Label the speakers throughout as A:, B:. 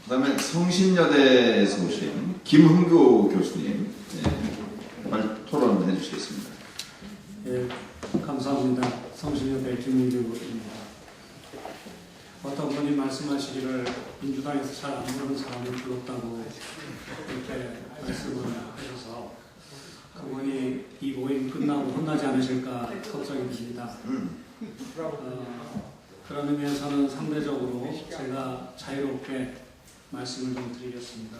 A: 그 다음에 성신여대에서 오신 김흥교 교수님 토론을 해주시겠습니다.
B: 예, 감사합니다. 성신여대 김흥교입니다. 어떤 분이 말씀하시기를 민주당에서 잘 안 부르는 사람을 불렀다고 이렇게 말씀을 하셔서 그분이 이 모임 끝나고 혼나지 않으실까 걱정이 됩니다. 그런 의미에서는 상대적으로 제가 자유롭게 말씀을 좀 드리겠습니다.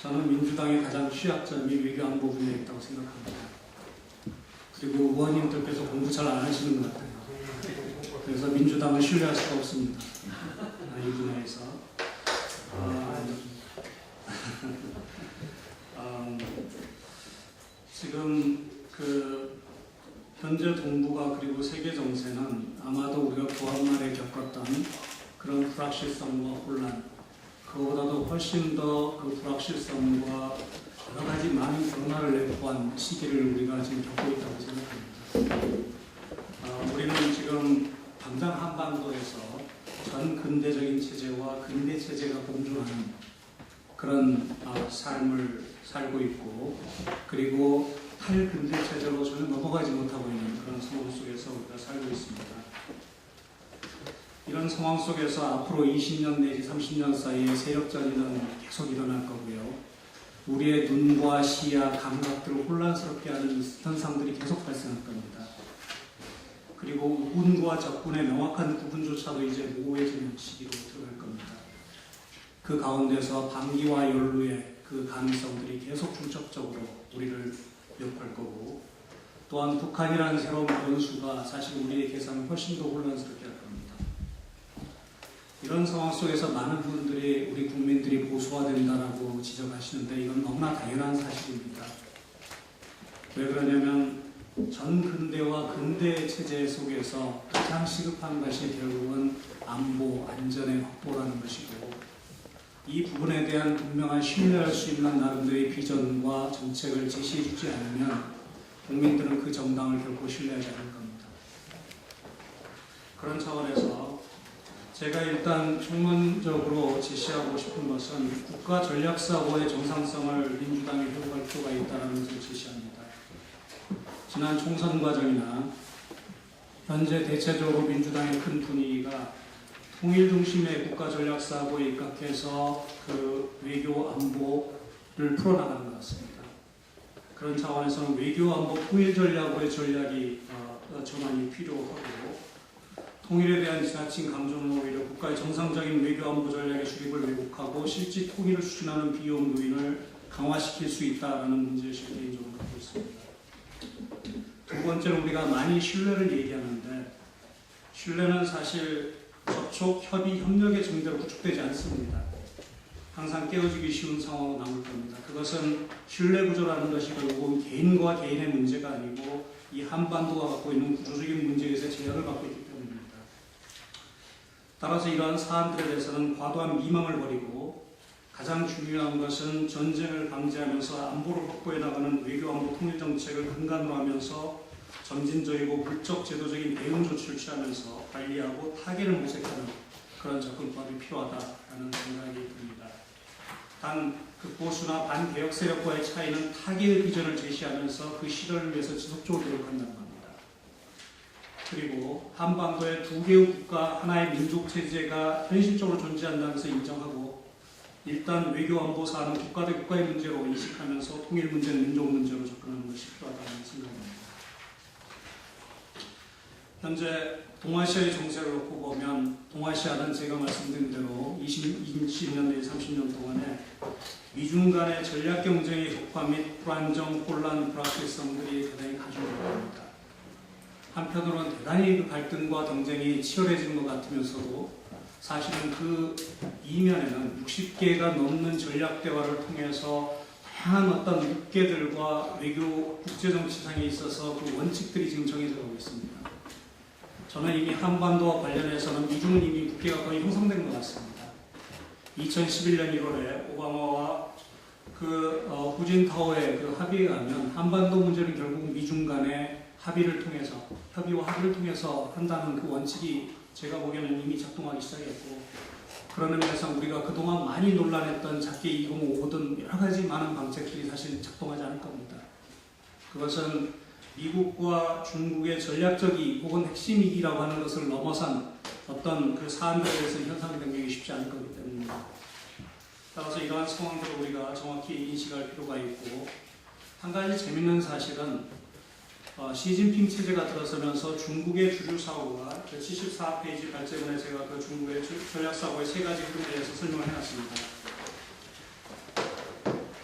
B: 저는 민주당의 가장 취약점이 외교안보 분야에 있다고 생각합니다. 그리고 의원님들께서 공부 잘 안 하시는 것 같아요. 그래서 민주당을 신뢰할 수가 없습니다. 이 분야에서. 지금 현재 동북아 그리고 세계 정세는 아마도 우리가 구한말에 겪었던 그런 불확실성과 혼란, 그거보다도 훨씬 더 그 불확실성과 여러 가지 많은 변화를 내포한 시기를 우리가 지금 겪고 있다고 생각합니다. 우리는 지금 당장 한반도에서 전 근대적인 체제와 근대 체제가 공존하는 그런 삶을 살고 있고, 그리고 탈근대 체제로 전혀 넘어가지 못하고 있는 그런 상황 속에서 우리가 살고 있습니다. 이런 상황 속에서 앞으로 20년 내지 30년 사이에 세력전이는 계속 일어날 거고요. 우리의 눈과 시야, 감각들을 혼란스럽게 하는 현상들이 계속 발생할 겁니다. 그리고 우군과 적군의 명확한 구분조차도 이제 모호해지는 시기로 들어갈 겁니다. 그 가운데서 방기와 연루의 그 가능성들이 계속 중첩적으로 우리를 위협할 거고, 또한 북한이라는 새로운 변수가 사실 우리의 계산을 훨씬 더 혼란스럽게 할 겁니다. 이런 상황 속에서 많은 분들이 우리 국민들이 보수화된다라고 지적하시는데 이건 너무나 당연한 사실입니다. 왜 그러냐면 전 근대와 근대 체제 속에서 가장 시급한 것이 결국은 안보, 안전의 확보라는 것이고, 이 부분에 대한 분명한 신뢰할 수 있는 나름대로의 비전과 정책을 제시해주지 않으면 국민들은 그 정당을 결코 신뢰하지 않을 겁니다. 그런 차원에서 제가 일단 총론적으로 제시하고 싶은 것은 국가 전략사고의 정상성을 민주당이 회복할 필요가 있다는 것을 제시합니다. 지난 총선 과정이나 현재 대체적으로 민주당의 큰 분위기가 통일 중심의 국가 전략사고에 입각해서 그 외교 안보를 풀어나가는 것 같습니다. 그런 차원에서는 외교 안보 통일 전략의 전략이 전환이 필요하고, 통일에 대한 지나친 강조는 오히려 국가의 정상적인 외교 안보 전략의 수립을 왜곡하고 실질 통일을 추진하는 비용 요인을 강화시킬 수 있다는 문제의식을 개인적으로 갖고 있습니다. 두 번째로 우리가 많이 신뢰를 얘기하는데, 신뢰는 사실 접촉, 협의, 협력의 정대로 구축되지 않습니다. 항상 깨어지기 쉬운 상황으로 남을 겁니다. 그것은 신뢰 구조라는 것이 결국은 개인과 개인의 문제가 아니고 이 한반도가 갖고 있는 구조적인 문제에서 제약을 받고 있기 때문입니다. 따라서 이러한 사안들에 대해서는 과도한 미망을 버리고, 가장 중요한 것은 전쟁을 방지하면서 안보를 확보해 나가는 외교안보 통일정책을 근간으로 하면서 점진적이고 물적 제도적인 대응 조치를 취하면서 관리하고 타개를 모색하는 그런 접근법이 필요하다라는 생각이 듭니다. 단 극보수나 반개혁 세력과의 차이는 타개의 비전을 제시하면서 그 실현을 위해서 지속적으로 노력한다는 겁니다. 그리고 한반도의 두 개의 국가, 하나의 민족 체제가 현실적으로 존재한다는 것을 인정하고, 일단 외교 안보 사안은 국가 대 국가의 문제로 인식하면서 통일 문제는 민족 문제로 접근하는 것이 필요하다는 생각입니다. 현재 동아시아의 정세를 놓고 보면, 동아시아는 제가 말씀드린 대로 20년 내지 30년 동안에 미중 간의 전략 경쟁의 효과 및 불안정, 혼란, 불확실성들이 대단히 가중되고 있습니다. 한편으로는 대단히 그 갈등과 경쟁이 치열해지는 것 같으면서도 사실은 그 이면에는 60개가 넘는 전략 대화를 통해서 다양한 어떤 육계들과 외교 국제정치상에 있어서 그 원칙들이 지금 정해져 가고 있습니다. 저는 이미 한반도와 관련해서는 미중은 이미 국계가 거의 형성된 것 같습니다. 2011년 1월에 오바마와 후진타오의 그 합의에 가면 한반도 문제는 결국 미중 간의 합의를 통해서, 협의와 합의를 통해서 한다는 그 원칙이 제가 보기에는 이미 작동하기 시작했고, 그런 의미에서 우리가 그동안 많이 논란했던 작게 2055등 여러 가지 많은 방책들이 사실 작동하지 않을 겁니다. 그것은 미국과 중국의 전략적 이익 혹은 핵심 이익이라고 하는 것을 넘어선 어떤 그 사안들에 대해서 현상 변경이 쉽지 않을 거기 때문입니다. 따라서 이러한 상황들을 우리가 정확히 인식할 필요가 있고, 한 가지 재밌는 사실은 시진핑 체제가 들어서면서 중국의 주류 사고가 74페이지 발제문에 제가 그 중국의 전략 사고의 세 가지 흐름에 대해서 설명을 해놨습니다.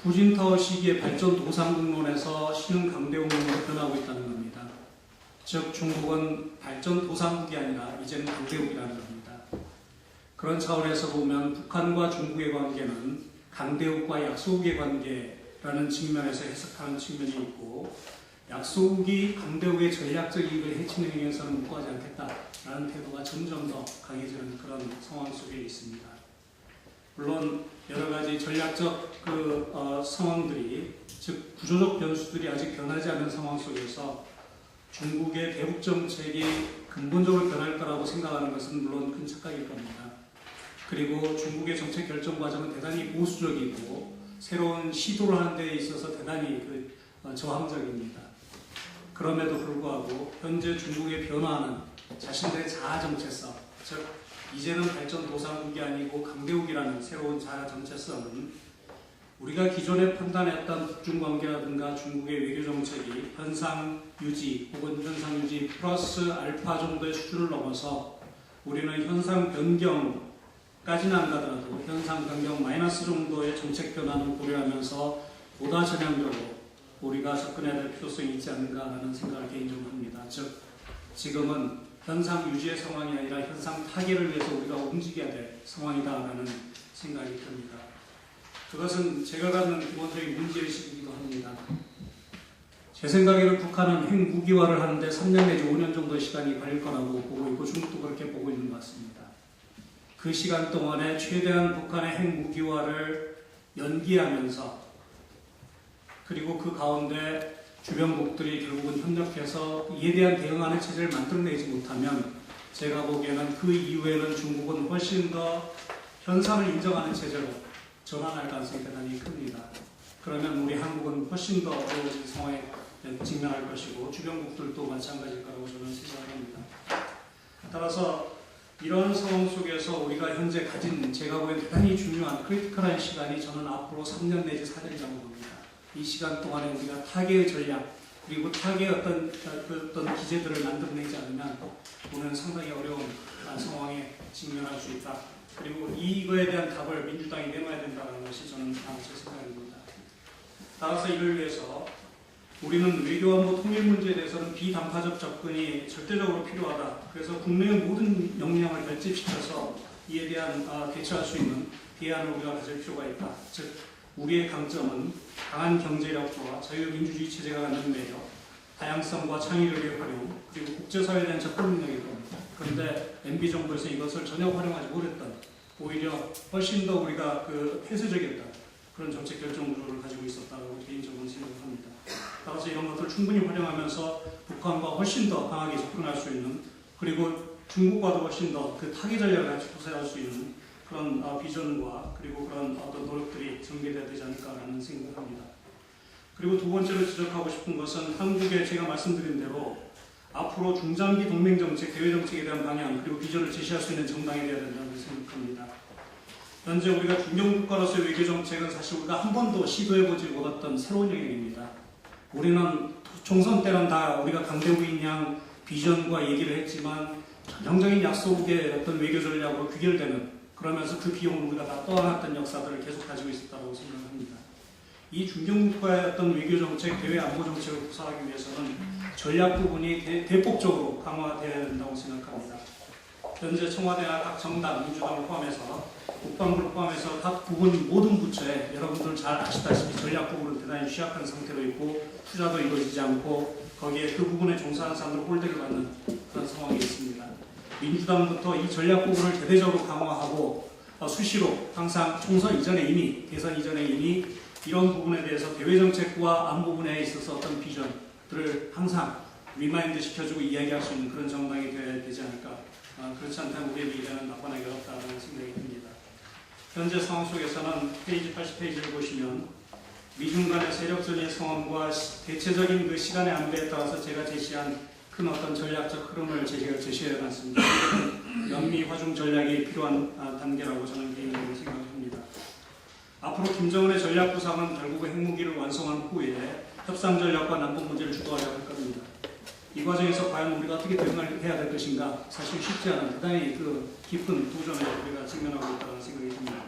B: 후진타오 시기의 발전 도상국론에서 신흥 강대국론으로 변하고 있다는 겁니다. 즉 중국은 발전 도상국이 아니라 이제는 강대국이라는 겁니다. 그런 차원에서 보면 북한과 중국의 관계는 강대국과 약소국의 관계라는 측면에서 해석하는 측면이 있고, 약소국이 강대국의 전략적 이익을 해치는 행위에서는 묵과하지 않겠다라는 태도가 점점 더 강해지는 그런 상황 속에 있습니다. 물론 여러 가지 전략적 상황들이, 즉 구조적 변수들이 아직 변하지 않은 상황 속에서 중국의 대북 정책이 근본적으로 변할 거라고 생각하는 것은 물론 큰 착각일 겁니다. 그리고 중국의 정책 결정 과정은 대단히 보수적이고 새로운 시도를 하는 데 있어서 대단히 저항적입니다. 그럼에도 불구하고 현재 중국의 변화는 자신들의 자아 정체성, 즉 이제는 발전 도상국이 아니고 강대국이라는 새로운 자아 정체성은 우리가 기존에 판단했던 북중 관계라든가 중국의 외교 정책이 현상 유지 혹은 현상 유지 플러스 알파 정도의 수준을 넘어서 우리는 현상 변경까지는 안 가더라도 현상 변경 마이너스 정도의 정책 변화는 고려하면서 보다 전향적으로 우리가 접근해야 될 필요성이 있지 않는가라는 생각을 개인적으로 합니다. 즉 지금은 현상 유지의 상황이 아니라 현상 타개를 위해서 우리가 움직여야 될 상황이다라는 생각이 듭니다. 그것은 제가 갖는 기본적인 문제의식이기도 합니다. 제 생각에는 북한은 핵무기화를 하는데 3년 내지 5년 정도의 시간이 걸릴 거라고 보고 있고 중국도 그렇게 보고 있는 것 같습니다. 그 시간 동안에 최대한 북한의 핵무기화를 연기하면서, 그리고 그 가운데 주변국들이 결국은 협력해서 이에 대한 대응하는 체제를 만들어내지 못하면 제가 보기에는 그 이후에는 중국은 훨씬 더 현상을 인정하는 체제로 전환할 가능성이 대단히 큽니다. 그러면 우리 한국은 훨씬 더 어려워진 상황에 직면할 것이고 주변국들도 마찬가지일 거라고 저는 생각합니다. 따라서 이런 상황 속에서 우리가 현재 가진, 제가 보기엔 대단히 중요한 크리티컬한 시간이 저는 앞으로 3년 내지 4년이라고 봅니다. 이 시간 동안에 우리가 타개의 전략 그리고 타개의 어떤 기제들을 만들어내지 않으면 우리는 상당히 어려운 상황에 직면할 수 있다. 그리고 이거에 대한 답을 민주당이 내놔야 된다는 것이 저는 제 생각입니다. 따라서 이를 위해서 우리는 외교안보 통일 문제에 대해서는 비단파적 접근이 절대적으로 필요하다. 그래서 국내의 모든 역량을 결집시켜서 이에 대한 대처할 수 있는 대안을 우리가 가질 필요가 있다. 즉 우리의 강점은 강한 경제력과 자유민주주의 체제가 갖는 매력, 다양성과 창의력의 활용, 그리고 국제사회에 대한 접근 능력일 겁니다. 그런데 MB 정부에서 이것을 전혀 활용하지 못했던, 오히려 훨씬 더 우리가 폐쇄적이었던 그런 정책 결정 구조를 가지고 있었다고 개인적으로 생각합니다. 따라서 이런 것들을 충분히 활용하면서 북한과 훨씬 더 강하게 접근할 수 있는, 그리고 중국과도 훨씬 더 그 타개 전략을 같이 구사할 수 있는 그런 비전과 그리고 그런 어떤 노력들이 전개돼야 되지 않을까라는 생각을 합니다. 그리고 두 번째로 지적하고 싶은 것은 한국의 제가 말씀드린 대로 앞으로 중장기 동맹 정책, 대외 정책에 대한 방향 그리고 비전을 제시할 수 있는 정당이 되어야 된다고 생각합니다. 현재 우리가 중견국가로서의 외교 정책은 사실 우리가 한 번도 시도해보지 못했던 새로운 영역입니다. 우리는 총선 때는 다 우리가 강대국인 양 비전과 얘기를 했지만 전형적인 약소국의 어떤 외교 전략으로 귀결되는, 그러면서 그 비용을 우리가 다 떠안았던 역사들을 계속 가지고 있었다고 생각합니다. 이 중견국가의 어떤 외교 정책, 대외 안보 정책을 구사하기 위해서는 전략 부분이 대폭적으로 강화되어야 된다고 생각합니다. 현재 청와대와 각 정당, 민주당을 포함해서 국방부를 포함해서 각 부분 모든 부처에 여러분들 잘 아시다시피 전략 부분은 대단히 취약한 상태로 있고 투자도 이루어지지 않고 거기에 그 부분에 종사하는 사람들 홀대를 받는 그런 상황이 있습니다. 민주당부터 이 전략 부분을 대대적으로 강화하고 수시로 항상 총선 이전에 이미, 대선 이전에 이미 이런 부분에 대해서 대외 정책과 안보 부분에 있어서 어떤 비전들을 항상 리마인드 시켜주고 이야기할 수 있는 그런 정당이 되어야 되지 않을까. 그렇지 않다면 우리의 미래는 낙관하기 어렵다는 생각이 듭니다. 현재 상황 속에서는 페이지 80페이지를 보시면 미중 간의 세력적인 상황과 대체적인 그 시간의 안배에 따라서 제가 제시한 큰 어떤 전략적 흐름을 제시해 놨습니다. 연미 화중 전략이 필요한 단계라고 저는 개인적으로 생각합니다. 앞으로 김정은의 전략 구상은 결국 핵무기를 완성한 후에 협상 전략과 남북 문제를 주도하려고 할 겁니다. 이 과정에서 과연 우리가 어떻게 대응을 해야 될 것인가 사실 쉽지 않은 대단히 그 깊은 도전에 우리가 직면하고 있다는 생각이 듭니다.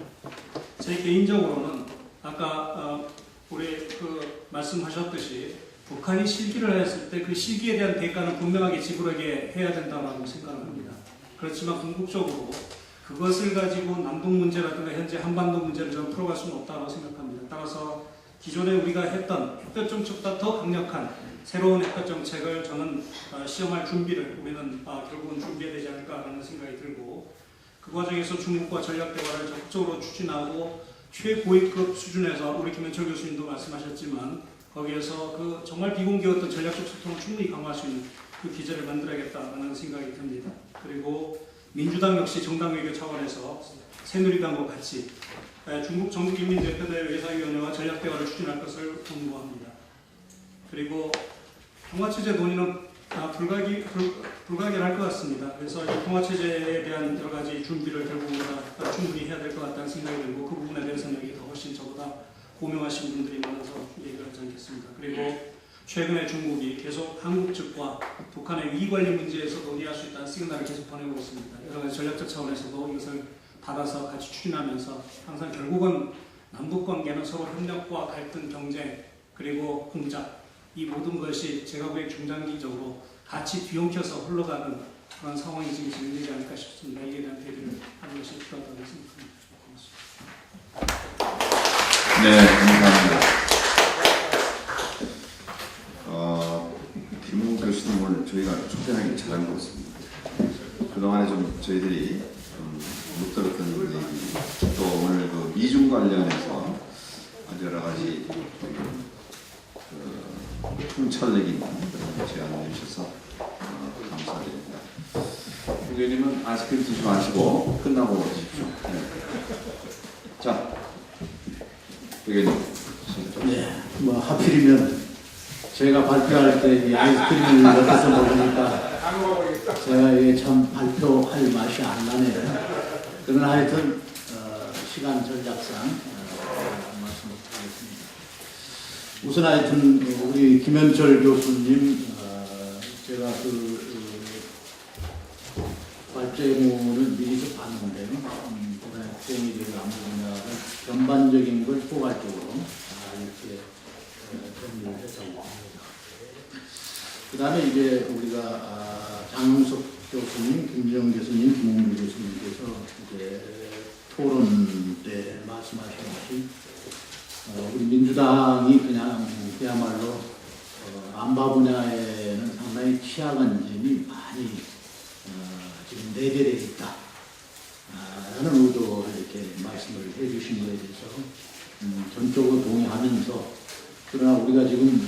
B: 제 개인적으로는 아까 우리 그 말씀하셨듯이 북한이 실기를 했을 때 그 실기에 대한 대가는 분명하게 지불하게 해야 된다고 생각을 합니다. 그렇지만 궁극적으로 그것을 가지고 남북 문제라든가 현재 한반도 문제를 좀 풀어갈 수는 없다고 생각합니다. 따라서 기존에 우리가 했던 핵협 정책보다 더 강력한 새로운 핵협 정책을 저는 시험할 준비를 우리는 결국은 준비해야 되지 않을까라는 생각이 들고, 그 과정에서 중국과 전략 대화를 적극적으로 추진하고 최고위급 수준에서 우리 김현철 교수님도 말씀하셨지만 거기에서 그 정말 비공개였던 전략적 소통을 충분히 강화할 수 있는 그 기제를 만들어야겠다는 생각이 듭니다. 그리고 민주당 역시 정당 외교 차원에서 새누리당과 같이 중국 정부인민대표대 외사위원회와 전략 대화를 추진할 것을 권고합니다. 그리고 통화체제 논의는 불가결할 것 같습니다. 그래서 이 통화체제에 대한 여러 가지 준비를 결국 우리가 충분히 해야 될 것 같다는 생각이 들고, 그 부분에 대해서는 여기 더 훨씬 저보다 고명하신 분들이 많아서 얘기를 하지 않겠습니다. 그리고 최근에 중국이 계속 한국 측과 북한의 위기 관리 문제에서 논의할 수 있다는 시그널을 계속 보내고 있습니다. 여러 가지 전략적 차원에서도 이것을 받아서 같이 추진하면서 항상 결국은 남북 관계는 서로 협력과 갈등, 경쟁, 그리고 공작, 이 모든 것이 제가 보기에 중장기적으로 같이 뒤엉켜서 흘러가는 그런 상황이 지금 진행되지 않을까 싶습니다. 이에 대한 대비를 하는 것이 필요하다고 생각합니다. 고맙습니다.
A: 네, 감사합니다. 김웅 교수님 오늘 저희가 초대하기 잘한 것 같습니다. 그동안에 좀 저희들이 못 들었던 얘기, 또 오늘 그 미중 관련해서 아주 여러 가지 통찰력 있는 그런 제안을 해주셔서 감사드립니다. 의원님은 아이스크림 드시지 마시고 끝나고 오십시오. 네. 자, 의원님.
C: 네, 뭐 하필이면 제가 발표할 때 이 아이스크림을 옆에서 먹으니까 제가 이게 참 발표할 맛이 안 나네요. 그러나 하여튼 시간 전략상 말씀을 드리겠습니다. 우선 하여튼 우리 김현철 교수님, 제가 발제문을 미리 좀 봤는데요. 생일을 안무 분야를 전반적인 걸 포괄적으로 이렇게 정리를 했다고 합니다. 그 다음에 이제 우리가 장윤석 교수님, 김정 교수님, 김홍길 교수님께서 이제 토론 때 말씀하셨듯이 우리 민주당이 그야말로 안보 분야에는 상당히 취약한 점이 많이 지금 내재되어 있다 라는 의도를 이렇게 말씀을 해주신 것에 대해서 전적으로 동의하면서, 그러나 우리가 지금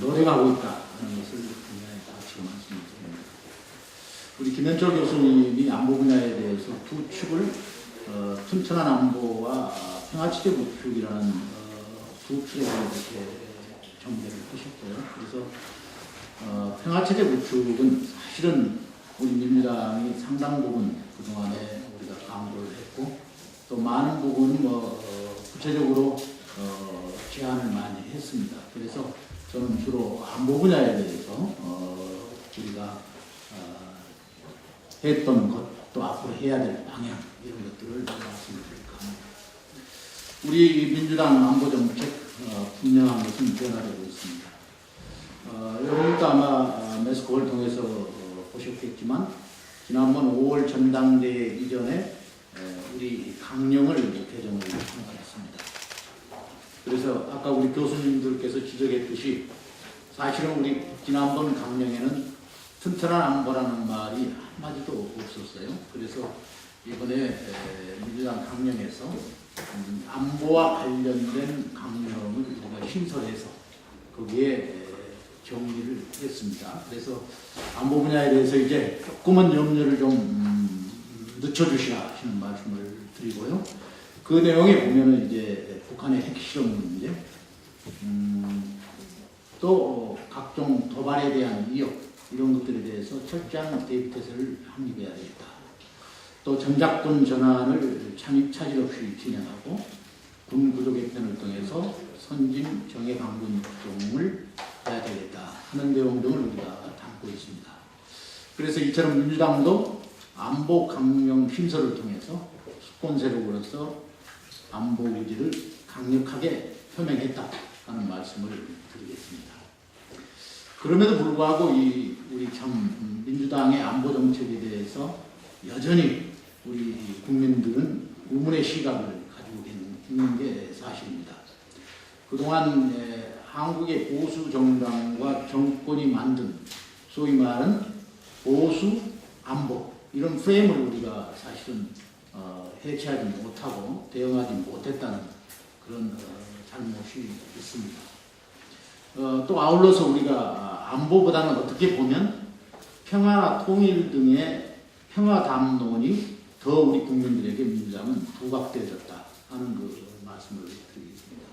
C: 노력하고 있다는 것을 분명히 같이 말씀드립니다. 우리 김현철 교수님이 안보 분야에 대해서 두 축을 튼튼한 안보와 평화체제 구축이라는 두 축에 이렇게 정리를 하셨고요. 그래서 평화체제 구축은 사실은 우리 민주당이 상당 부분 그동안에 우리가 강조를 했고, 또 많은 부분 구체적으로 제안을 많이 했습니다. 그래서 저는 주로 안보 분야에 대해서 우리가 했던 것, 또 앞으로 해야 될 방향, 이런 것들을 말씀드릴까 합니다. 우리 민주당 안보 정책 분명한 것은 변화되고 있습니다. 여러분도 아마 매스컴을 통해서 보셨겠지만 지난번 5월 전당대회 이전에 우리 강령을 개정을 했습니다. 그래서 아까 우리 교수님들께서 지적했듯이 사실은 우리 지난번 강령에는 튼튼한 안보라는 말이 한마디도 없었어요. 그래서 이번에 민주당 강령에서 안보와 관련된 강령을 우리가 신설해서 거기에 정리를 했습니다. 그래서 안보 분야에 대해서 이제 조금은 염려를 좀 늦춰주시라 하시는 말씀을 드리고요. 그 내용에 보면은 이제 북한의 핵실험 문제, 또 각종 도발에 대한 위협 이런 것들에 대해서 철저한 대비태세를 확립해야 되겠다. 또 전작권 전환을 차질 없이 진행하고 군 구조 개편을 통해서 선진 정예 강군 활동을 해야 되겠다 하는 내용 등을 우리가 담고 있습니다. 그래서 이처럼 민주당도 안보 강령 심서를 통해서 수권 세력으로서 안보 의지를 강력하게 표명했다 하는 말씀을 드리겠습니다. 그럼에도 불구하고 우리 참 민주당의 안보 정책에 대해서 여전히 우리 국민들은 의문의 시각을 가지고 있는 게 사실입니다. 그동안 한국의 보수 정당과 정권이 만든 소위 말하는 보수 안보 이런 프레임을 우리가 사실은 해체하지 못하고 대응하지 못했다는 그런 잘못이 있습니다. 또 아울러서 우리가 안보보다는 어떻게 보면 평화나 통일 등의 평화 담론이 더 우리 국민들에게 민주당은 부각되어졌다 하는 그 말씀을 드리겠습니다.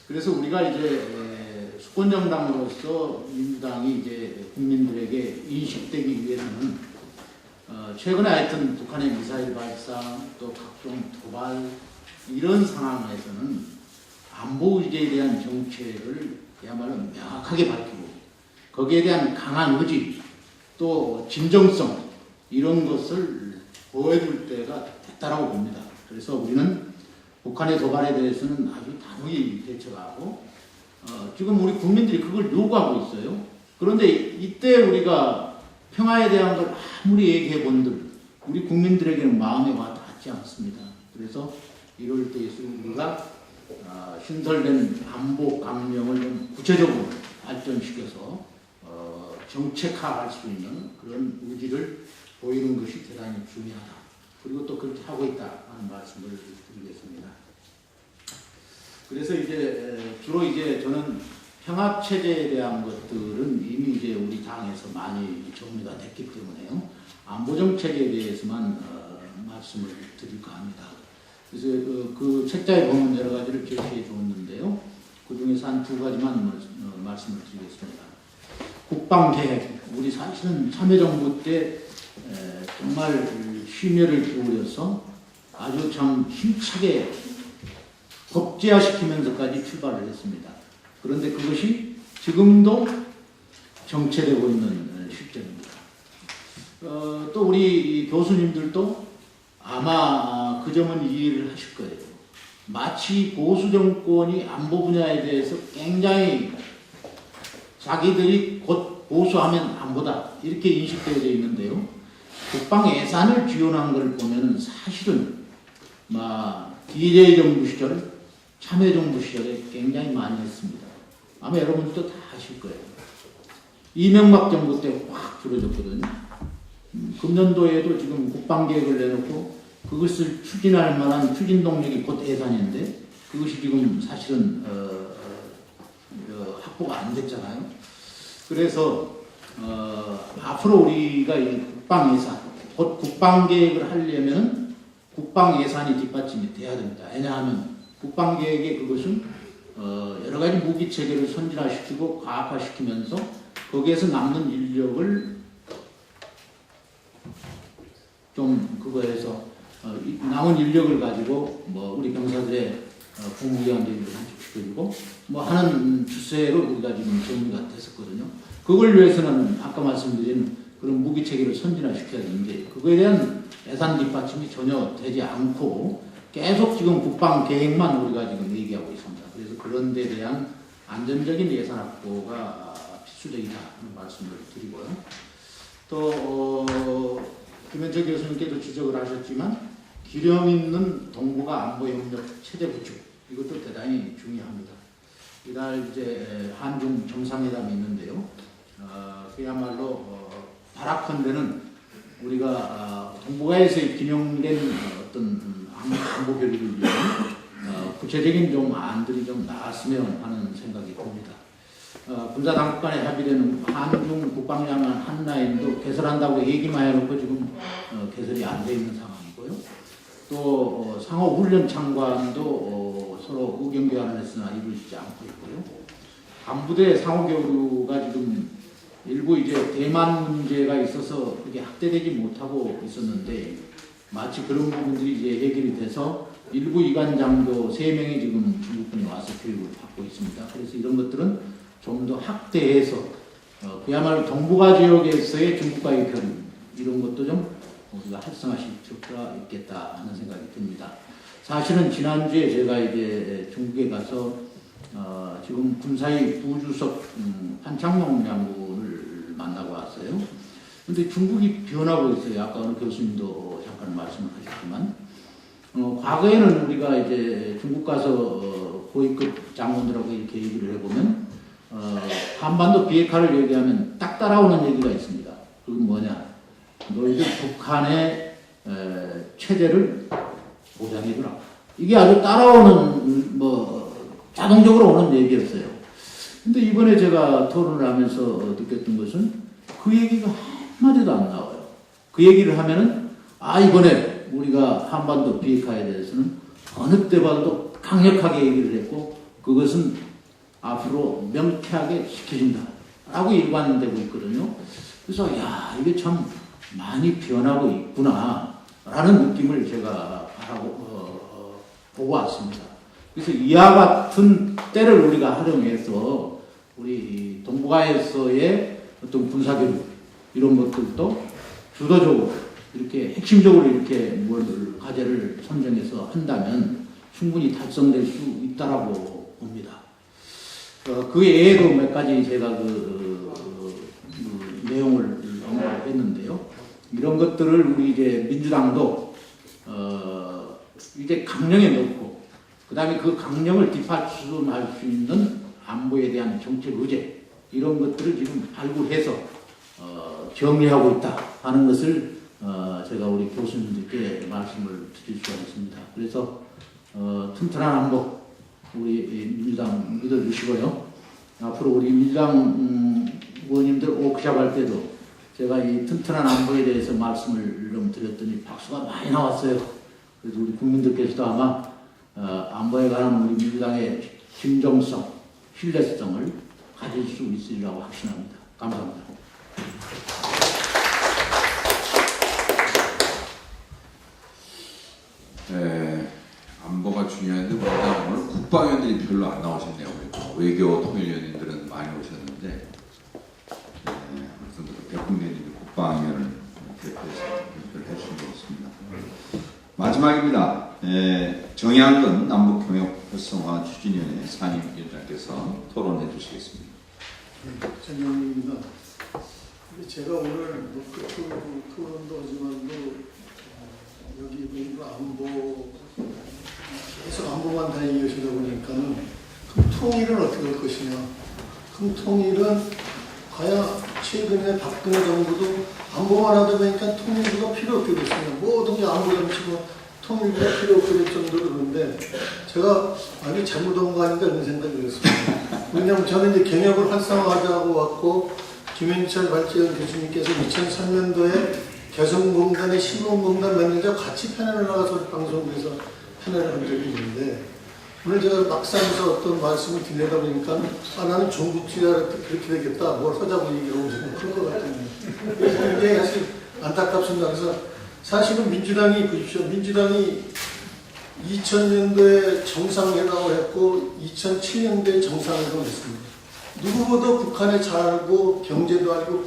C: 그래서 우리가 이제 수권정당으로서 민주당이 이제 국민들에게 인식되기 위해서는 최근에 하여튼 북한의 미사일 발사 또 각종 도발 이런 상황에서는 안보 의제에 대한 정책을 그야말로 명확하게 밝히고 거기에 대한 강한 의지 또 진정성 이런 것을 보여줄 때가 됐다라고 봅니다. 그래서 우리는 북한의 도발에 대해서는 아주 단호히 대처하고 지금 우리 국민들이 그걸 요구하고 있어요. 그런데 이때 우리가 평화에 대한 걸 아무리 얘기해 본들 우리 국민들에게는 마음에 와 닿지 않습니다. 그래서 이럴 때에서 우리가 신설된 안보 강령을 좀 구체적으로 발전시켜서 정책화할 수 있는 그런 의지를 보이는 것이 대단히 중요하다. 그리고 또 그렇게 하고 있다 하는 말씀을 드리겠습니다. 그래서 이제 주로 이제 저는 평화 체제에 대한 것들은 이미 이제 우리 당에서 많이 정리가 됐기 때문에요. 안보 정책에 대해서만 말씀을 드릴까 합니다. 그래서 그 책자에 보면 여러 가지를 제시해 줬는데요. 그 중에서 한 두 가지만 말씀을 드리겠습니다. 국방계획, 우리 사실은 참여정부 때 정말 심혈을 기울여서 아주 참 힘차게 법제화시키면서까지 출발을 했습니다. 그런데 그것이 지금도 정체되고 있는 실정입니다. 또 우리 교수님들도 아마 그 점은 이해를 하실 거예요. 마치 보수 정권이 안보 분야에 대해서 굉장히 자기들이 곧 보수하면 안보다 이렇게 인식되어져 있는데요. 국방 예산을 지원한 걸 보면 사실은 기재정부 시절, 참여정부 시절에 굉장히 많이 했습니다. 아마 여러분들도 다 아실 거예요. 이명박 정부 때 확 줄어졌거든요. 금년도에도 지금 국방계획을 내놓고 그것을 추진할 만한 추진 동력이 곧 예산인데 그것이 지금 사실은 확보가 안 됐잖아요. 그래서 앞으로 우리가 이 국방 예산, 곧 국방계획을 하려면 국방 예산이 뒷받침이 돼야 됩니다. 왜냐하면 국방계획의 그것은 여러 가지 무기 체계를 선진화시키고 과학화시키면서 거기에서 남는 인력을 좀 그거에서 남은 인력을 가지고 우리 병사들의 복무기한제를 한축시켜주고 하는 추세로 우리가 지금 정리가 됐었거든요. 그걸 위해서는 아까 말씀드린 그런 무기 체계를 선진화시켜야 되는데 그거에 대한 예산 뒷받침이 전혀 되지 않고 계속 지금 국방 계획만 우리가 지금 얘기하고 있습니다. 그래서 그런 데 대한 안전적인 예산 확보가 필수적이다 하는 말씀을 드리고요. 또 김현철 교수님께도 지적을 하셨지만 기렴 있는 동북아 안보협력 체제 구축 이것도 대단히 중요합니다. 이달 이제 한중 정상회담이 있는데요. 그야말로 바라컨대는 우리가 동북아에서의 균형된 어떤 안보 교류를 위한 구체적인 좀 안들이 좀 나왔으면 하는 생각이 듭니다. 군사 당국 간에 합의되는 한중 국방야만 한 라인도 개설한다고 얘기만 해놓고 지금 개설이 안 돼 있는 상황이고요. 또 상호 훈련 참관도 서로 의견 교환을 했으나 이루어지지 않고 있고요. 간부대 상호 교류가 지금 일부 이제 대만 문제가 있어서 그게 확대되지 못하고 있었는데 마치 그런 부분들이 이제 해결이 돼서 일부 이관장도 3명이 지금 중국군에 와서 교육을 받고 있습니다. 그래서 이런 것들은 좀 더 확대해서 그야말로 동북아 지역에서의 중국과의 교류 이런 것도 좀 우리가 활성화시킬 필요가 있겠다 하는 생각이 듭니다. 사실은 지난주에 제가 이제 중국에 가서 지금 군사위 부주석 판창용 장군을 만나고 왔어요. 근데 중국이 변하고 있어요. 아까 어느 교수님도 잠깐 말씀을 하셨지만 과거에는 우리가 이제 중국 가서 고위급 장군들하고 이렇게 얘기를 해보면 한반도 비핵화를 얘기하면 딱 따라오는 얘기가 있습니다. 그건 뭐냐? 너희들 북한의 체제를 보장해주라. 이게 아주 따라오는 자동적으로 오는 얘기였어요. 근데 이번에 제가 토론을 하면서 느꼈던 것은 그 얘기가 한마디도 안 나와요. 그 얘기를 하면은 이번에 우리가 한반도 비핵화에 대해서는 어느 때 봐도 강력하게 얘기를 했고 그것은 앞으로 명쾌하게 지켜진다 라고 일관되고 있거든요. 그래서 이게 참 많이 변하고 있구나 라는 느낌을 제가 보고 왔습니다. 그래서 이와 같은 때를 우리가 활용해서 우리 동북아에서의 어떤 군사교류 이런 것들도 주도적으로 이렇게 핵심적으로 이렇게 과제를 선정해서 한다면 충분히 달성될 수 있다라고 봅니다. 그 외에도 몇 가지 제가 내용을 언급했는데요. 이런 것들을 우리 이제 민주당도 이제 강령에 넣고 그 다음에 그 강령을 뒷받침할 수 있는 안보에 대한 정책 의제 이런 것들을 지금 발굴해서 정리하고 있다 하는 것을 제가 우리 교수님들께 말씀을 드릴 수가 있습니다. 그래서 튼튼한 안보 우리 민주당 믿어주시고요. 앞으로 우리 민주당 의원님들 워크샵 할 때도 제가 이 튼튼한 안보에 대해서 말씀을 좀 드렸더니 박수가 많이 나왔어요. 그래서 우리 국민들께서도 아마 안보에 관한 우리 민주당의 진정성, 신뢰성을 가질 수 있으리라고 확신합니다. 감사합니다.
A: 네, 안보가 중요한데 오늘 국방위원들이 별로 안 나오셨네요. 외교 통일위원님들은 많이 오셨는데 아무튼 대통령님이 국방위원을 대표해서 해주신 것 같습니다. 마지막입니다. 정양근 남북경협 활성화 추진위원회 상임위원장께서 토론해 주시겠습니다.
D: 정양근입니다. 제가 오늘 토론도 하지만도 여기 보니까 안보 계속 안보만 다 얘기하시다 보니까는 그럼 통일은 어떻게 할 것이냐? 그럼 통일은 과연 최근에 박근혜 정부도 안보만 하다 보니까 통일부가 필요 없게 됐습니다. 모든 게 안보 정치고 통일부가 필요 없게 될 정도로 그런데 제가 아니 잘못한 거 아닌가 이런 생각이 들었습니다. 왜냐하면 저는 이제 경협을 활성화하자고 왔고 김현철 발제원 교수님께서 2003년도에 개성공단의 시공공단 매니저 같이 패널을 나가서 방송국에서 패널을 한 적이 있는데 오늘 제가 막상에서 어떤 말씀을 드리다 보니까 나는 종북주의자 그렇게 되겠다 뭘 하자고 얘기하고 지금 그런 것 같아요. 그래서 이게 사실 안타깝습니다. 그래서 사실은 민주당이 보십시오. 민주당이 2000년도에 정상회담을 했고 2007년도에 정상회담을 했습니다. 누구보다 북한에 잘 알고 경제도 알고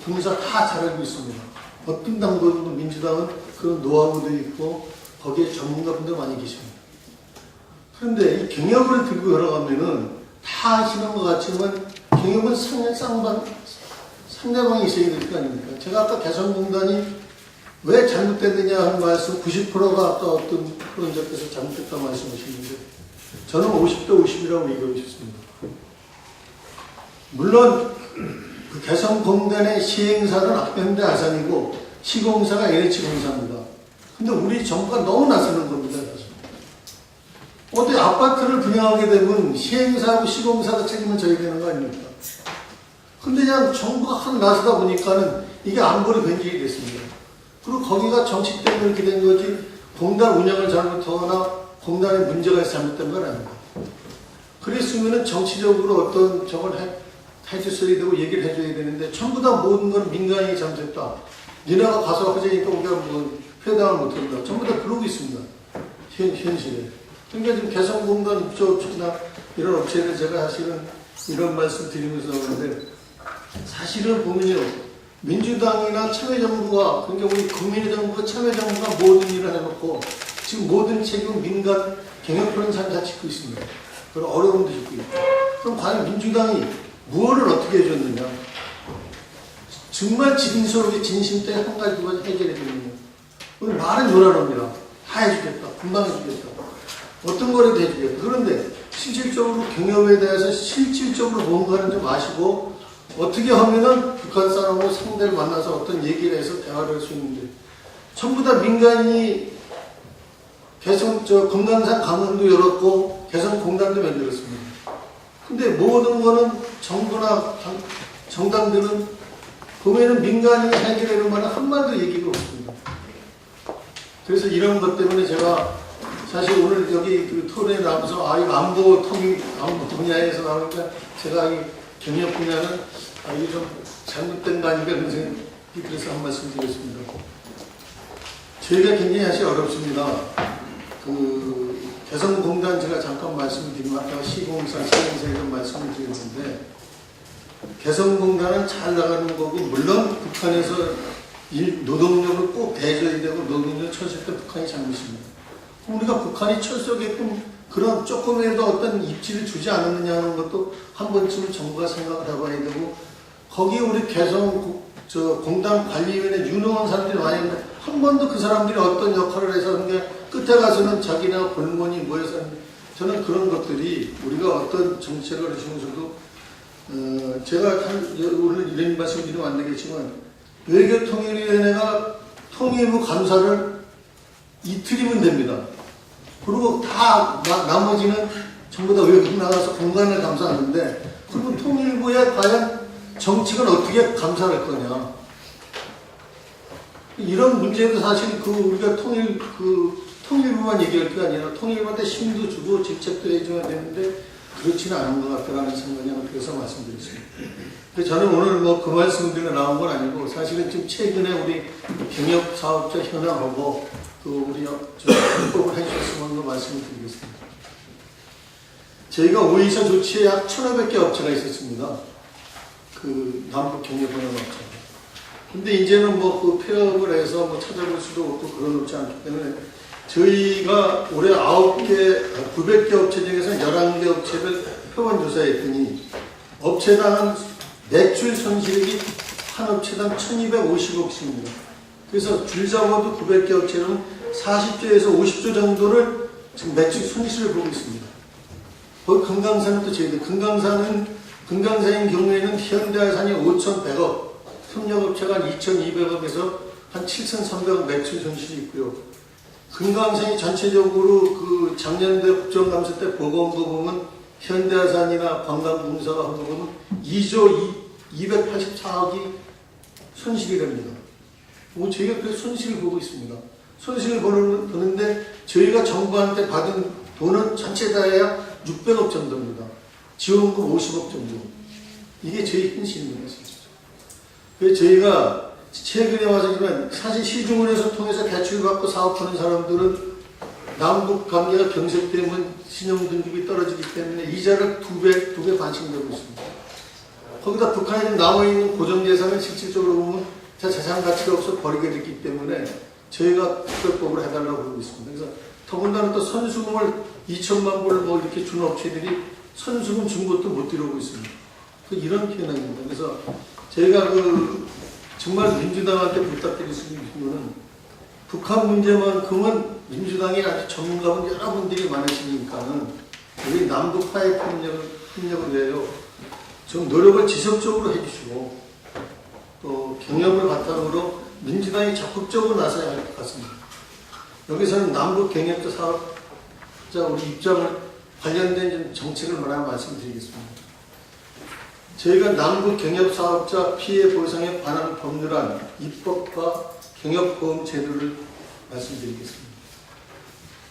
D: 군사 다 잘 알고 있습니다. 어떤 당도 민주당은 그런 노하우도 있고 거기에 전문가분들 많이 계십니다. 그런데 이 경협을 들고 걸어가면은 다 아시는 것 같지만 경협은 상대방이 있어야 될 거 아닙니까? 제가 아까 개성공단이 왜 잘못됐느냐 하는 말씀 90%가 아까 어떤 프로님께서 잘못됐다 말씀하시는데 저는 50대 50이라고 얘기하고 싶습니다. 물론 그 개성공단의 시행사는 현대 아산이고 시공사가 LH공사입니다. 근데 우리 정부가 너무 나서는 겁니다. 어디 아파트를 분양하게 되면 시행사하고 시공사가 책임을 져야 되는 거 아닙니까? 근데 그냥 정부가 확 나서다 보니까는 이게 안보리 변질이 됐습니다. 그리고 거기가 정치 때문에 이렇게 된 거지 공단 운영을 잘못하거나 공단에 문제가 있어 잘못된 건 아닙니다. 그랬으면 정치적으로 어떤 저걸 해줬어야 되고 얘기를 해줘야 되는데 전부 다 모든 건 민간이 잘못했다. 니네가 가서 하자니까 우리가 뭐 회당을 못한다. 전부 다 그러고 있습니다. 현실에. 그러니까 지금 개성공단 이쪽이나 이런 업체를 제가 사실은 이런 말씀 드리면서 하는데 사실은 보면요. 민주당이나 참여정부가 그러니까 우리 국민의 정부가 참여정부가 모든 일을 해놓고 지금 모든 책임은 민간 경영권은 다 짓고 있습니다. 그런 어려움도 짓고 있고. 그럼 과연 민주당이 무엇을 어떻게 해줬느냐? 정말 진솔하게 진심 때문에 한 가지 두 가지 해결해 주느냐? 오늘 말은 요란합니다. 다 해주겠다. 금방 해주겠다. 어떤 거라도 해주겠다. 그런데 실질적으로 경협에 대해서 실질적으로 뭔가는 좀 아시고 어떻게 하면은 북한 사람하고 상대를 만나서 어떤 얘기를 해서 대화를 할 수 있는데 전부 다 민간이 금강산 강원도 열었고 개성공단도 만들었습니다. 근데 모든 거는 정부나 정당들은 보면은 민간이 해결하는 말은 한마디도 얘기가 없습니다. 그래서 이런 것 때문에 제가 사실 오늘 여기 그 토론에 나와서 이거 안보 분야에서 나오니까 제가 이 경영 분야는 이게 좀 잘못된 거 아닌가 그런 생각이 그래서 한 말씀 드리겠습니다. 저희가 굉장히 사실 어렵습니다. 그 개성공단 제가 잠깐 말씀드리면 아까 시공사, 시행사 이런 말씀을 드렸는데 개성공단은 잘 나가는 거고 물론 북한에서 노동력을 꼭 대줘야 되고 노동력 철수할 때 북한이 잘못입니다. 우리가 북한이 철수하게끔 그런 조금이라도 어떤 입지를 주지 않았느냐는 것도 한 번쯤은 정부가 생각을 해봐야 되고 거기 우리 공단 관리위원회 유능한 사람들이 많이 있는데 한 번도 그 사람들이 어떤 역할을 해서 하는 게 끝에 가서는 자기네가 골문이 모여서 저는 그런 것들이 우리가 어떤 정책을 하시면서도 제가 오늘 이런 말씀 드리면 안 되겠지만 외교통일위원회가 통일부 감사를 이틀이면 됩니다. 그리고 다 나머지는 전부 다 외국 나가서 공간을 감사하는데 그러면 통일부에 과연 정책을 어떻게 감사할 거냐. 이런 문제도 사실 우리가 통일부만 얘기할 게 아니라 통일부한테 힘도 주고 직책도 해줘야 되는데 그렇지는 않은 것 같다는 생각이 그래서 말씀드렸습니다. 저는 오늘 그 말씀 드리고 나온 건 아니고 사실은 지금 최근에 우리 경협사업자 현황하고 우리 협업을 해주셨으면 말씀을 드리겠습니다. 저희가 오이사 조치에 약 1,500개 업체가 있었습니다. 그 남북 경협하는 업체. 근데 이제는 그 폐업을 해서 찾아볼 수도 없고 그런 업체 않기 때문에 저희가 올해 900개 업체 중에서 11개 업체를 표본 조사했더니 업체당 매출 손실액이 한 업체당 1,250억씩입니다. 그래서 줄 잡아도 900개 업체는 40조에서 50조 정도를 지금 매출 손실을 보고 있습니다. 거기 금강산은 또 저희들 금강산인 경우에는 현대아산이 5,100억, 협력업체가 한 2,200억에서 한 7,300억 매출 손실이 있고요. 금강산이 전체적으로 작년도에 국정감사 때 보고한 거 보면 현대아산이나 관광공사가 한 거 보면 2조 284억이 손실이 됩니다. 저희가 그 손실을 보고 있습니다. 손실을 보는데 저희가 정부한테 받은 돈은 전체 다 해야 600억 정도입니다. 지원금 50억 정도. 이게 저희 현실입니다. 그래서 저희가 최근에 와서지만 사실 시중은행에서 통해서 대출 받고 사업하는 사람들은 남북 관계가 경색되면 신용등급이 떨어지기 때문에 이자를 두 배 반씩 내고 있습니다. 거기다 북한에 남아있는 고정재산은 실질적으로 보면 재산 가치가 없어 버리게 됐기 때문에 저희가 특별법을 해달라고 그러고 있습니다. 그래서 더군다나 또 선수금을 2천만 불을 이렇게 준 업체들이 선수금 준 것도 못 들어오고 있습니다. 이런 현황입니다. 그래서 저희가 정말 민주당한테 부탁드릴 수 있는 거는 북한 문제만큼은 민주당이 아주 전문가분 여러분들이 많으시니까는 우리 남북 화해 협력을 위하여 좀 노력을 지속적으로 해주시고 또 경협을 바탕으로 민주당이 적극적으로 나서야 할 것 같습니다. 여기서는 남북 경협자 사업자 우리 입장을 관련된 정책을 하나 말씀드리겠습니다. 저희가 남북 경협 사업자 피해 보상에 관한 법률안 입법과 경협보험 제도를 말씀드리겠습니다.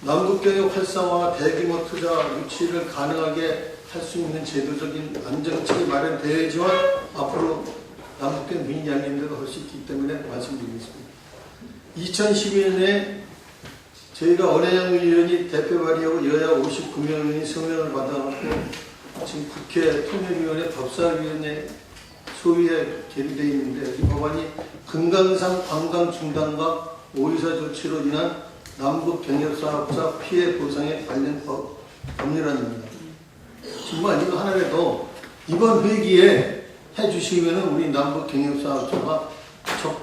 D: 남북경협 활성화, 대규모 투자 유치를 가능하게 할 수 있는 제도적인 안정책이 마련되어야지만 앞으로 남북경 문이 열리는 데가 할 수 있기 때문에 말씀드리겠습니다. 2012년에 저희가 원혜영 의원이 대표 발의하고 여야 59명이 서명을 받아갖고 지금 국회 통일위원회 법사위원회 소위에 계류되어 있는데 이 법안이 금강산 관광 중단과 오이사 조치로 인한 남북 경협사업자 피해 보상에 관련 법률안입니다. 정말 이거 하나라도 이번 회기에 해주시면 우리 남북 경협사업자가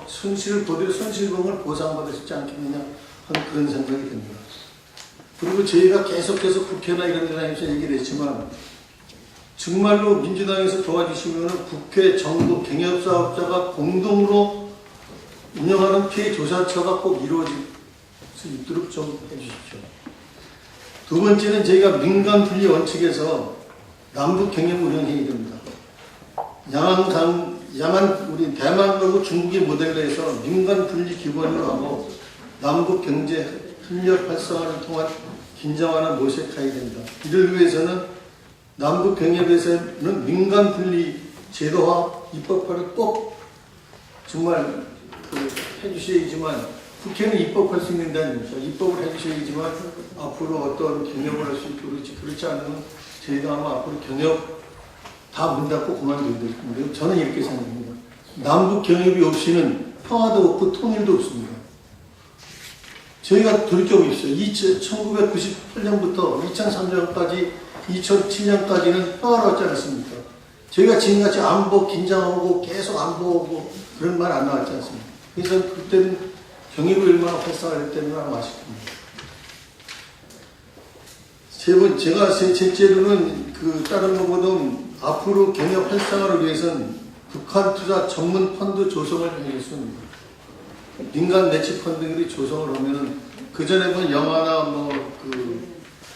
D: 손실을 그대로 손실금을 보상받을 수 있지 않겠느냐 하는 그런 생각이 듭니다. 그리고 저희가 계속해서 국회나 이런 데서 얘기를 했지만 정말로 민주당에서 도와주시면 국회, 정부, 경협사업자가 공동으로 운영하는 피해 조사처가 꼭 이루어질 수 있도록 좀 해주십시오. 두 번째는 저희가 민간 분리 원칙에서 남북 경협 운영해야 됩니다. 야만 우리 대만하고 중국의 모델로 해서 민간 분리 기본으로 하고 남북 경제 협력 활성화를 통한 긴장화나 모색해야 됩니다. 이를 위해서는 남북 경협에서는 민간 분리 제도화 입법화를 꼭 정말 해주셔야지만 국회는 입법할 수 있는 데 아닙니까? 입법을 해주셔야지만 앞으로 어떤 경협을 할 수 있고 그렇지 않으면 저희가 아마 앞으로 경협 다 문 닫고 그만둬야 될 건데요. 저는 이렇게 생각합니다. 남북 경협이 없이는 평화도 없고 통일도 없습니다. 저희가 돌이켜보십시오. 1998년부터 2003년까지 2007년까지는 평화로웠지 않습니까? 저희가 지금같이 안보 긴장하고 계속 안보하고 그런 말 안 나왔지 않습니까? 그래서 그때는 경협이 얼마나 활성화됐다는 걸 아쉽습니다. 제가 셋째로는 다른 것보다는 앞으로 경협 활성화를 위해서는 북한 투자 전문 펀드 조성을 하겠습니다. 민간 매치 펀드들이 조성을 하면은 그전에는 영화나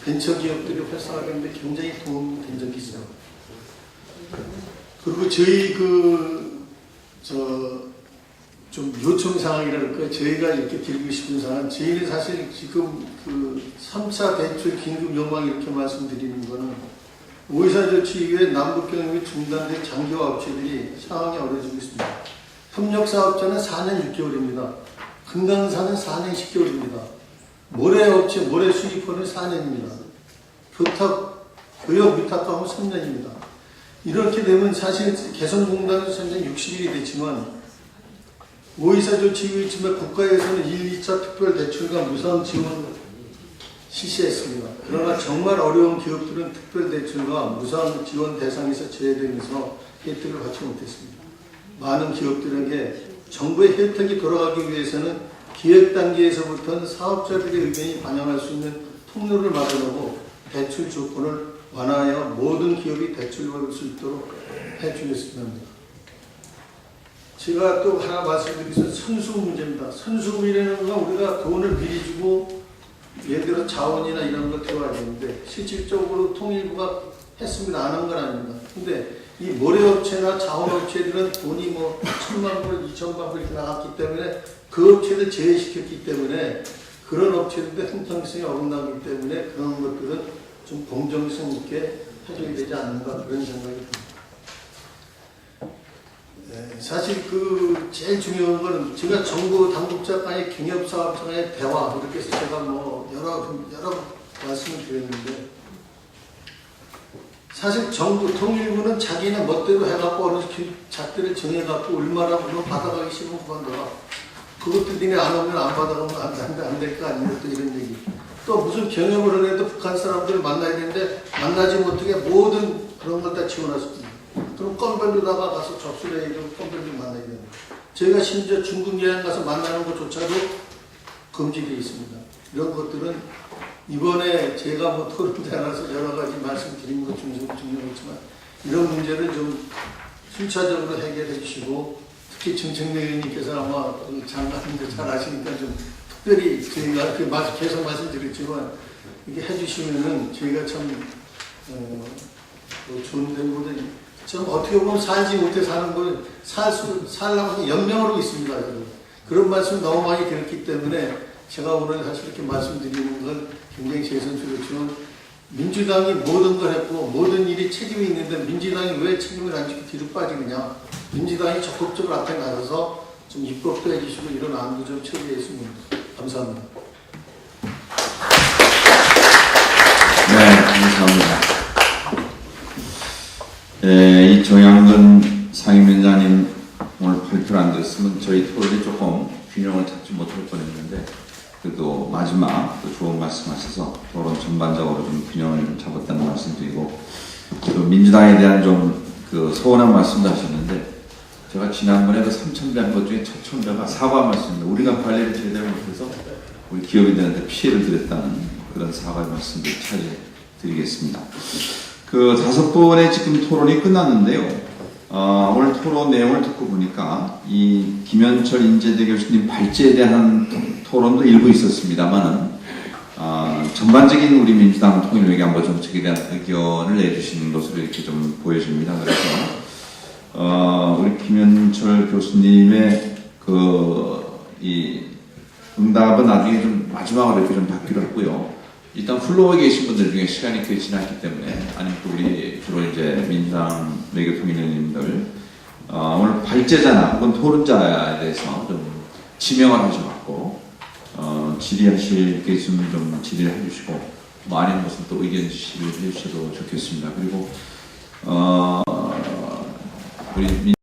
D: 벤처 기업들이 활성화되는데 굉장히 도움이 된 적이 있어요. 그리고 저희 좀 요청 사항이랄까 저희가 이렇게 드리고 싶은 사항은 저희는 사실 지금 3차 대출 긴급 요망 이렇게 말씀드리는 거는 오이사 조치 이후에 남북 경협이 중단된 장기화 업체들이 상황이 어려지고 있습니다. 협력사업자는 4년 6개월입니다. 금강산은 4년 10개월입니다. 모래업체, 모래 수입원은 4년입니다. 교역 위탁하면 3년입니다. 이렇게 되면 사실 개성공단은 현재 60일이 됐지만 오이사 조치 이후에 지금 국가에서는 1, 2차 특별대출과 무상 지원 실시했습니다. 그러나 정말 어려운 기업들은 특별대출과 무상 지원 대상에서 제외되면서 혜택을 받지 못했습니다. 많은 기업들에게 정부의 혜택이 돌아가기 위해서는 기획 단계에서부터는 사업자들의 의견이 반영할 수 있는 통로를 마련하고 대출 조건을 완화하여 모든 기업이 대출을 받을 수 있도록 해주셨으면 합니다. 제가 또 하나 말씀드리겠습니다. 선수 문제입니다. 선수이라는 건 우리가 돈을 미리 주고 예를 들어 자원이나 이런 걸 들어와야 되는데 실질적으로 통일부가 했습니다. 안 한 건 아닙니다. 근데 이 모래업체나 자원업체들은 돈이 1,000만 불, 2,000만 불 이렇게 나갔기 때문에 그 업체를 제외시켰기 때문에 그런 업체들도 형평성이 어긋나기 때문에 그런 것들은 좀 공정성 있게 해줘야 되지 않는가 그런 생각이 듭니다. 사실 제일 중요한 거는 제가 정부 당국자 간의 경협사업자 간의 대화 이렇게 해서 제가 여러 말씀을 드렸는데 사실 정부 통일부는 자기네 멋대로 해갖고 어느 잣대를 정해갖고 얼마나 받아가기 싫으면 그만둬라. 그것도 니네 안 오면 안 받아가면 안 될 거 아니냐 또 이런 얘기. 또 무슨 경협을 해도 북한 사람들을 만나야 되는데 만나지 못하게 모든 그런 걸 다 지원하셨습니다. 그럼 건별로다가 가서 접수를 해야 되고 건별로 만나야 됩니다. 저희가 심지어 중국 여행 가서 만나는 것조차도 금지되어 있습니다. 이런 것들은 이번에 제가 토론대 나서 여러 가지 말씀드린 것 중에 중요하지만 이런 문제를 좀 순차적으로 해결해 주시고 특히 정청래 의원님께서 아마 장관님도 잘 아시니까 좀 특별히 저희가 계속 말씀드렸지만 이게 해주시면은 저희가 참 좋은데 좀 어떻게 보면 살지 못해 사는 걸 살라고 연명하고 있습니다. 여러분. 그런 말씀 너무 많이 들었기 때문에 제가 오늘 사실 이렇게 말씀드리는 건 굉장히 재선스럽지만 민주당이 모든 걸 했고 모든 일이 책임이 있는데 민주당이 왜 책임을 안 지고 뒤로 빠지느냐. 민주당이 적극적으로 앞에 나서서 좀 입법도 해주시고 이런 안도 좀 처리했으면 감사합니다.
A: 네, 감사합니다. 이 정양근 상임위원장님 오늘 발표를 안 됐으면 저희 토론이 조금 균형을 찾지 못할 뻔했는데 그래도 마지막 또 좋은 말씀하셔서 토론 전반적으로 좀 균형을 좀 잡았다는 말씀드리고 또 민주당에 대한 좀 그 서운한 말씀도 하셨는데 제가 지난번에 그 3,000배 한 것 중에 1,000배가 사과 말씀입니다. 우리가 관리를 제대로 못해서 우리 기업인들한테 피해를 드렸다는 그런 사과 말씀도 차려드리겠습니다. 그 5번의 지금 토론이 끝났는데요. 오늘 토론 내용을 듣고 보니까 이 김현철 인재대 교수님 발제에 대한 토론도 일부 있었습니다만은 전반적인 우리 민주당 통일외교안보 정책에 대한 의견을 내주시는 것으로 이렇게 좀 보여집니다. 그래서 우리 김현철 교수님의 이 응답은 나중에 좀 마지막으로 이렇게 좀 받기로 했고요. 일단 플로어에 계신 분들 중에 시간이 꽤 지났기 때문에 아니면 또 우리 주로 이제 민주당 외교통일위원님들 오늘 발제자나 혹은 토론자에 대해서 좀 지명을 하셔갖고 질의하실 게 있으면 좀 질의를 해주시고 뭐 아닌 것은 또 의견 지시를 해주셔도 좋겠습니다. 그리고 우리